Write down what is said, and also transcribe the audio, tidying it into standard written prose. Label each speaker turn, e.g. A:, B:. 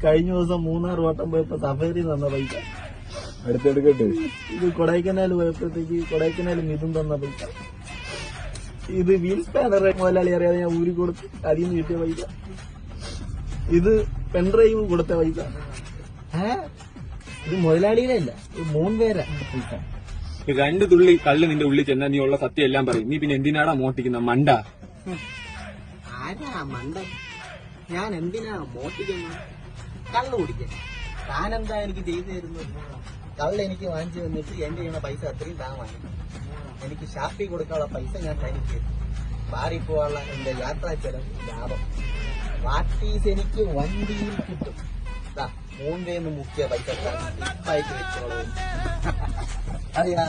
A: കഴിഞ്ഞ ദിവസം മൂന്നാർ വട്ടം പോയപ്പോ സഫേരി തന്ന പൈസ
B: അടുത്തെടുക്കട്ടെ.
A: ഇത് കൊടൈക്കനാൽ പോയപ്പോഴത്തേക്ക് കൊടൈക്കനാൽ മിഥുൻ തന്ന പൈസ. ഇത് വീൽ സ്പാനർ മുതലാളി അറിയാതെ ഞാൻ ഊരി കൊടുത്ത് അതിൽ നിന്ന് കിട്ടിയ പൈസ. ഇത് പെൺഡ്രൈവ് കൊടുത്ത പൈസ. ഇത് മുതലാളിയുടെ അല്ല, ഇത് 3 പേരാ പൈസ.
B: 2 തുള്ളി കള്ള് നിന്റെ ഉള്ളിൽ ചെന്നാ നീ ഉള്ള സത്യം എല്ലാം പറയും. നീ പിന്നെ എന്തിനാടാ മോട്ടിക്കുന്ന മണ്ട?
A: ആരാ മണ്ട? ഞാൻ എന്തിനാ മോട്ടിക്കുന്നത്? കള്ള് കുടിക്കാൻ താനെന്താ എനിക്ക് ചെയ്തു തരുന്നത്? കള്ള് എനിക്ക് വാങ്ങിച്ചു തന്നിട്ട് എന്റെ ചെയ്യുന്ന പൈസ അത്രയും താൻ വാങ്ങി. എനിക്ക് ഷാപ്പിൽ കൊടുക്കാനുള്ള പൈസ ഞാൻ തനിക്ക്. ബാറിൽ പോകാനുള്ള എന്റെ യാത്രാ ചെലവ് ലാഭം. വാട്ടീസ് എനിക്ക് വണ്ടിയിൽ കിട്ടും. 3 പേന്ന് മുക്കിയ പൈസ ഇപ്പായിട്ട് വെച്ചോളൂ. അറിയാ